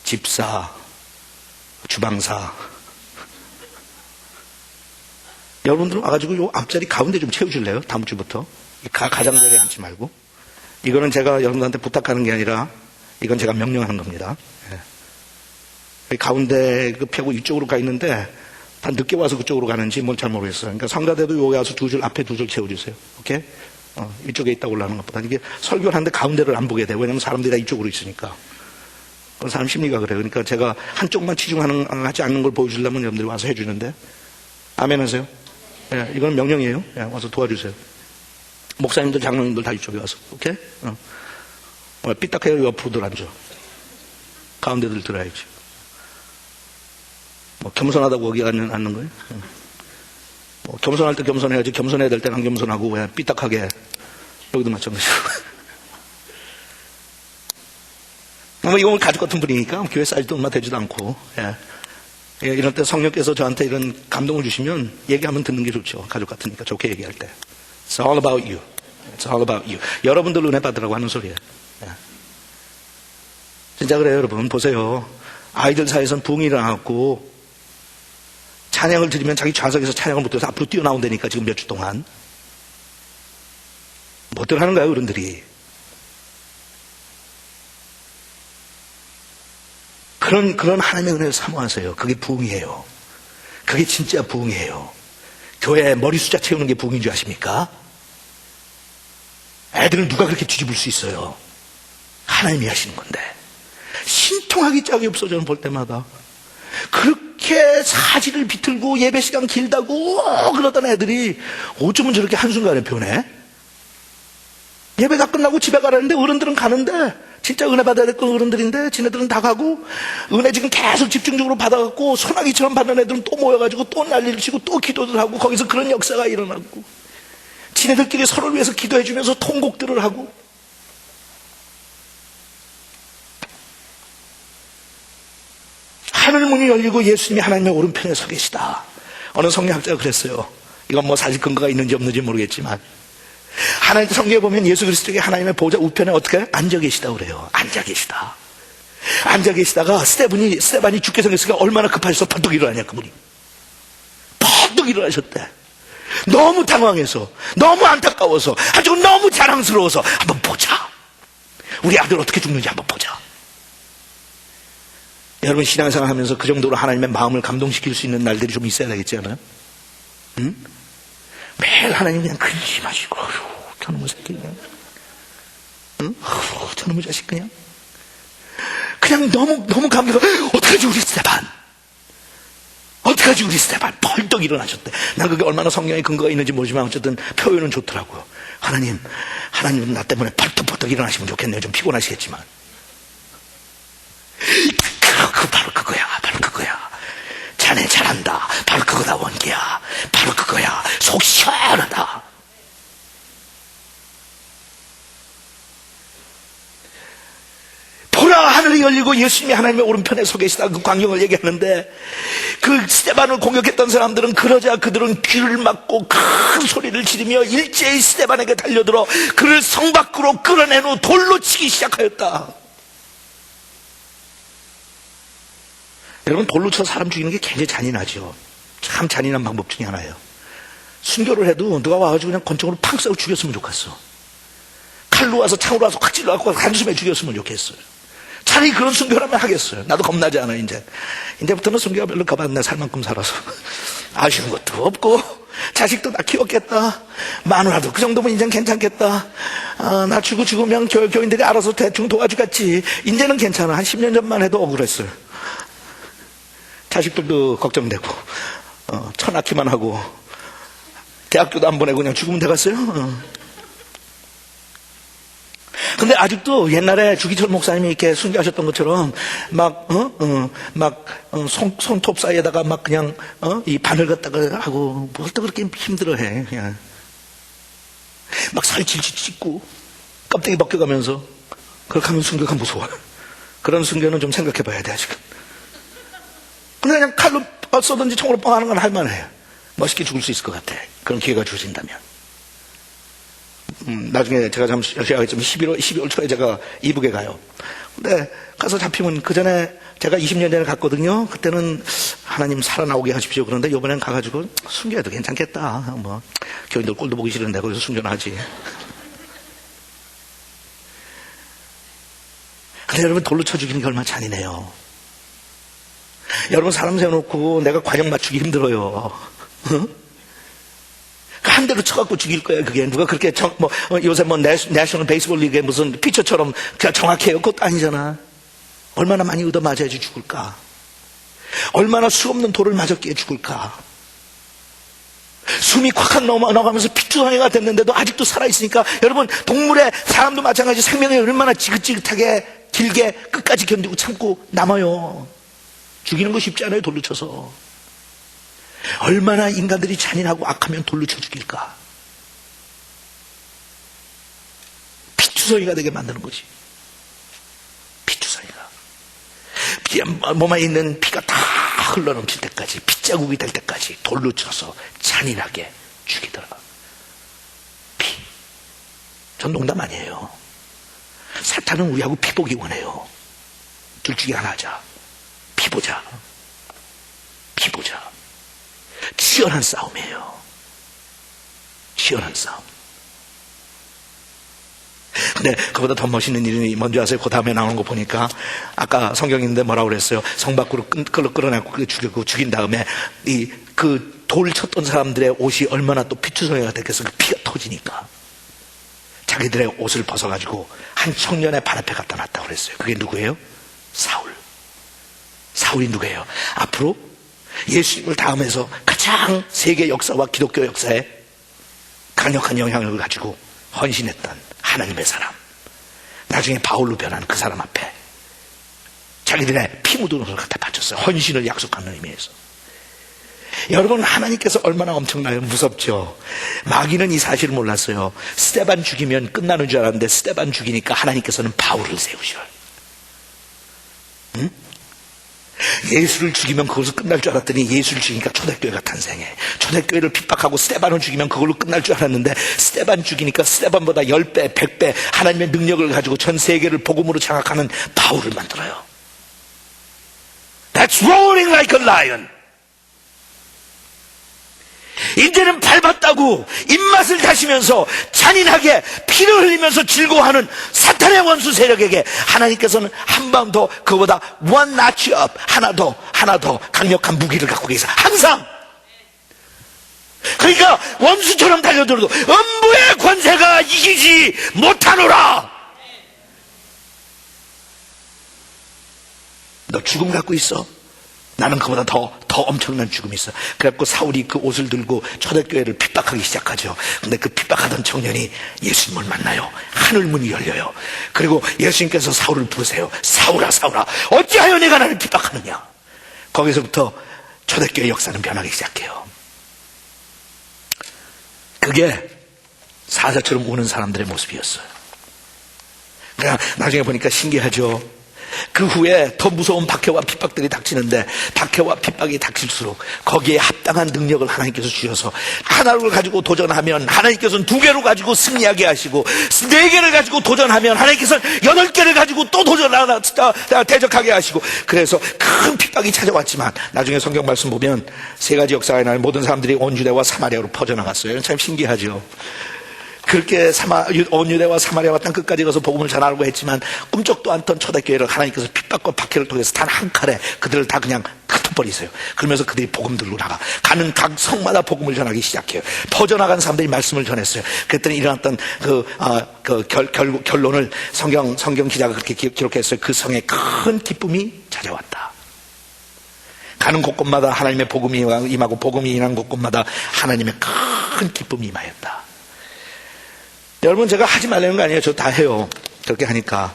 집사, 주방사. 여러분들은 와가지고 요 앞자리 가운데 좀 채우실래요? 다음 주부터. 가장자리에 앉지 말고. 이거는 제가 여러분들한테 부탁하는 게 아니라 이건 제가 명령하는 겁니다. 예. 가운데 그 펴고 이쪽으로 가 있는데 다 늦게 와서 그쪽으로 가는지 뭘 잘 모르겠어요. 그러니까 성가대도 여기 와서 두 줄, 앞에 두 줄 채워주세요. 오케이? 이쪽에 있다 올라가는 것보다. 이게 설교를 하는데 가운데를 안 보게 돼요. 왜냐면 사람들이 다 이쪽으로 있으니까. 그런 사람 심리가 그래요. 그러니까 제가 한쪽만 치중하지 않는 걸 보여주려면 여러분들이 와서 해주는데. 아멘 하세요? 예, 이건 명령이에요. 예, 와서 도와주세요. 목사님들, 장로님들 다 이쪽에 와서. 오케이? 삐딱해요. 옆으로들 앉아. 가운데들 들어야지. 뭐 겸손하다고 거기 앉는 거예요? 뭐 겸손할 때 겸손해야지, 겸손해야 될 때는 안 겸손하고 그냥 삐딱하게 여기도 마찬가지고. 뭐 이건 가족 같은 분이니까 교회 사이즈도 얼마 되지도 않고. 예. 예, 이럴 때 성령께서 저한테 이런 감동을 주시면 얘기하면 듣는 게 좋죠. 가족 같으니까 좋게 얘기할 때. It's all about you. It's all about you. 여러분들 은혜 받으라고 하는 소리예요. 예. 진짜 그래요, 여러분. 보세요. 아이들 사이에서는 부흥이 일어나고 찬양을 드리면 자기 좌석에서 찬양을 못해서 앞으로 뛰어나온다니까 지금 몇 주 동안. 뭐들 하는 거예요, 어른들이. 그런 하나님의 은혜를 사모하세요. 그게 부흥이에요. 그게 진짜 부흥이에요. 교회 머리 숫자 채우는 게 부흥인 줄 아십니까? 애들을 누가 그렇게 뒤집을 수 있어요? 하나님이 하시는 건데. 신통하기 짝이 없어, 저는 볼 때마다. 그렇게 사지를 비틀고 예배 시간 길다고 그러던 애들이 어쩌면 저렇게 한순간에 변해? 예배 다 끝나고 집에 가라는데 어른들은 가는데 진짜 은혜 받아야 될 건 어른들인데 지네들은 다 가고 은혜 지금 계속 집중적으로 받아갖고 소나기처럼 받는 애들은 또 모여가지고 또 난리를 치고 또 기도를 하고 거기서 그런 역사가 일어나고 지네들끼리 서로를 위해서 기도해주면서 통곡들을 하고 하늘 문이 열리고 예수님이 하나님의 오른편에 서 계시다. 어느 성경학자가 그랬어요. 이건 뭐 사실 근거가 있는지 없는지 모르겠지만 하나님 성경에 보면 예수 그리스도가 하나님의 보좌 우편에 어떻게 앉아 계시다 그래요. 앉아 계시다. 앉아 계시다가 스테반이 죽게 생겼으니까 얼마나 급하셔서 벌떡 일어나냐 그분이. 벌떡 일어나셨대. 너무 당황해서 너무 안타까워서 아주 너무 자랑스러워서 한번 보자. 우리 아들 어떻게 죽는지 한번 보자. 여러분 신앙생활 하면서 그 정도로 하나님의 마음을 감동시킬 수 있는 날들이 좀 있어야 되겠지 않아요? 응? 매일 하나님 그냥 근심하시고 저놈의 새끼 그냥 응? 저놈의 자식 그냥 너무 감격. 어떡하지 우리 스테반? 어떡하지 우리 스테반? 벌떡 일어나셨대. 난 그게 얼마나 성경에 근거가 있는지 모르지만 어쨌든 표현은 좋더라고요. 하나님은 나 때문에 벌떡 일어나시면 좋겠네요. 좀 피곤하시겠지만 바로 그거야. 자네 잘한다. 바로 그거다 원기야. 바로 그거야. 속 시원하다. 보라 하늘이 열리고 예수님이 하나님의 오른편에 서 계시다. 그 광경을 얘기하는데 그 스테반을 공격했던 사람들은 그러자 그들은 귀를 막고 큰 소리를 지르며 일제히 스테반에게 달려들어 그를 성 밖으로 끌어낸 후 돌로 치기 시작하였다. 여러분 돌로 쳐 사람 죽이는 게 굉장히 잔인하죠. 참 잔인한 방법 중에 하나예요. 순교를 해도 누가 와가지고 그냥 권총으로 팡 쏘고 죽였으면 좋겠어. 칼로 와서 창으로 와서 확 찔러갖고 한숨에 죽였으면 좋겠어요. 차라리 그런 순교라면 하겠어요. 나도 겁나지 않아 이제부터는 순교가 별로 겁 안 나. 살 만큼 살아서 아쉬운 것도 없고 자식도 다 키웠겠다. 마누라도 그 정도면 이젠 괜찮겠다. 나 죽으면 교인들이 알아서 대충 도와주겠지. 이제는 괜찮아. 한 10년 전만 해도 억울했어요. 자식들도 걱정되고 처낳기만 하고 대학교도 안 보내고 그냥 죽으면 되겠어요. 근데 아직도 옛날에 주기철 목사님이 이렇게 순교하셨던 것처럼 손톱 사이에다가 막 그냥 이 바늘 갖다가 하고 뭘 또 그렇게 힘들어해. 그냥 막 살 질질 찢고 껍데기 벗겨가면서 그렇게 하면 순교가 무서워요. 그런 순교는 좀 생각해봐야 돼 아직은. 그냥 칼로 쏘든지 총으로 뻥하는 건 할만해요. 멋있게 죽을 수 있을 것 같아. 그런 기회가 주어진다면. 나중에 제가 잠시 하겠지만 12월 초에 제가 이북에 가요. 근데 가서 잡히면 그 전에 제가 20년 전에 갔거든요. 그때는 하나님 살아나오게 하십시오. 그런데 이번엔 가가지고 숨겨도 괜찮겠다. 뭐 교인들 꼴도 보기 싫은데 거기서 숨겨놔야지. 근데 여러분 돌로 쳐 죽이는 게 얼마나 잔인해요. 여러분 사람 세워놓고 내가 관역 맞추기 힘들어요. 어? 한 대로 쳐갖고 죽일 거예요. 그게 누가 그렇게 요새 내셔널 베이스볼 리그에 무슨 피처처럼 정확해요. 그것도 아니잖아. 얼마나 많이 얻어 맞아야지 죽을까? 얼마나 수없는 돌을 맞았기에 죽을까? 숨이 콱콱 넘어가면서 피투성이가 됐는데도 아직도 살아있으니까 여러분 동물의 사람도 마찬가지 생명이 얼마나 지긋지긋하게 길게 끝까지 견디고 참고 남아요. 죽이는 거 쉽지 않아요. 돌로 쳐서. 얼마나 인간들이 잔인하고 악하면 돌로 쳐 죽일까? 피투성이가 되게 만드는 거지. 피투성이가. 몸에 있는 피가 다 흘러넘칠 때까지, 핏자국이 될 때까지 돌로 쳐서 잔인하게 죽이더라. 피. 전 농담 아니에요. 사탄은 우리하고 피 보기 원해요. 둘 중에 하나 하자. 피 보자. 피 보자. 치열한 싸움이에요. 치열한 싸움. 근데 그보다 더 멋있는 일이 뭔지 아세요? 그 다음에 나오는 거 보니까 아까 성경인데 뭐라고 그랬어요? 성 밖으로 끌어내고 죽인 다음에 그 돌 쳤던 사람들의 옷이 얼마나 또 피투성이가 됐겠어. 그 피가 터지니까 자기들의 옷을 벗어가지고 한 청년의 발 앞에 갖다 놨다고 그랬어요. 그게 누구예요? 사울. 사울이 누구예요? 앞으로 예수님을 다음해서 가장 세계 역사와 기독교 역사에 강력한 영향력을 가지고 헌신했던 하나님의 사람. 나중에 바울로 변한 그 사람 앞에 자기들의 피 묻은 옷을 갖다 바쳤어요. 헌신을 약속하는 의미에서. 여러분 하나님께서 얼마나 엄청나요? 무섭죠? 마귀는 이 사실을 몰랐어요. 스데반 죽이면 끝나는 줄 알았는데 스데반 죽이니까 하나님께서는 바울을 세우셔. 응? 예수를 죽이면 그것으로 끝날 줄 알았더니 예수를 죽이니까 초대교회가 탄생해. 초대교회를 핍박하고 스데반을 죽이면 그걸로 끝날 줄 알았는데 스데반 죽이니까 스데반보다 10배, 100배 하나님의 능력을 가지고 전 세계를 복음으로 장악하는 바울을 만들어요. That's roaring like a lion. 이제는 밟았다고 입맛을 다시면서 잔인하게 피를 흘리면서 즐거워하는 사탄의 원수 세력에게 하나님께서는 한 번 더 그보다 one notch up 하나 더 강력한 무기를 갖고 계세요. 항상. 그러니까 원수처럼 달려들어도 음부의 권세가 이기지 못하노라. 너 죽음 갖고 있어. 나는 그보다 더 엄청난 죽음이 있어. 그래갖고 사울이 그 옷을 들고 초대교회를 핍박하기 시작하죠. 근데 그 핍박하던 청년이 예수님을 만나요. 하늘문이 열려요. 그리고 예수님께서 사울을 부르세요. 사울아 사울아 어찌하여 내가 나를 핍박하느냐. 거기서부터 초대교회 역사는 변하기 시작해요. 그게 사자처럼 우는 사람들의 모습이었어요. 그냥 나중에 보니까 신기하죠. 그 후에 더 무서운 박해와 핍박들이 닥치는데 박해와 핍박이 닥칠수록 거기에 합당한 능력을 하나님께서 주셔서 하나를 가지고 도전하면 하나님께서는 2개로 가지고 승리하게 하시고 4개를 가지고 도전하면 하나님께서는 8개를 가지고 또 대적하게 하시고 그래서 큰 핍박이 찾아왔지만 나중에 성경 말씀 보면 3가지 역사가 날 모든 사람들이 온 유대와 사마리아로 퍼져나갔어요. 참 신기하죠. 그렇게 온 유대와 사마리아와 땅 끝까지 가서 복음을 전하려고 했지만 꿈쩍도 않던 초대교회를 하나님께서 핍박과 박해를 통해서 단 한 칼에 그들을 다 그냥 흩어버리세요. 그러면서 그들이 복음 들고 나가 가는 각 성마다 복음을 전하기 시작해요. 퍼져나간 사람들이 말씀을 전했어요. 그랬더니 일어났던 결론을 성경 기자가 그렇게 기록했어요. 그 성에 큰 기쁨이 찾아왔다. 가는 곳곳마다 하나님의 복음이 임하고 복음이 임한 곳곳마다 하나님의 큰 기쁨이 임하였다. 여러분 제가 하지 말라는 거 아니에요. 저 다 해요. 그렇게 하니까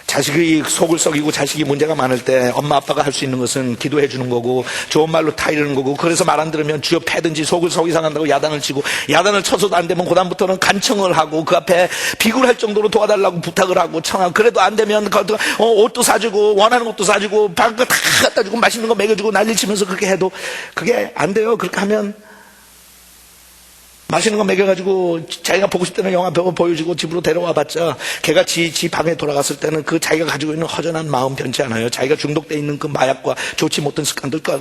자식이 속을 썩이고 자식이 문제가 많을 때 엄마 아빠가 할 수 있는 것은 기도해 주는 거고 좋은 말로 타이르는 거고 그래서 말 안 들으면 주여 패든지 속을 썩이 상한다고 야단을 치고 야단을 쳐서도 안 되면 그다음부터는 간청을 하고 그 앞에 비굴할 정도로 도와달라고 부탁을 하고 청하고 그래도 안 되면 옷도 사주고 원하는 것도 사주고 방거 다 갖다 주고 맛있는 거 먹여주고 난리 치면서 그렇게 해도 그게 안 돼요. 그렇게 하면 맛있는 거 먹여가지고 자기가 보고 싶다는 영화 보여주고 집으로 데려와 봤자 걔가 지 방에 돌아갔을 때는 그 자기가 가지고 있는 허전한 마음 변치 않아요. 자기가 중독돼 있는 그 마약과 좋지 못한 습관들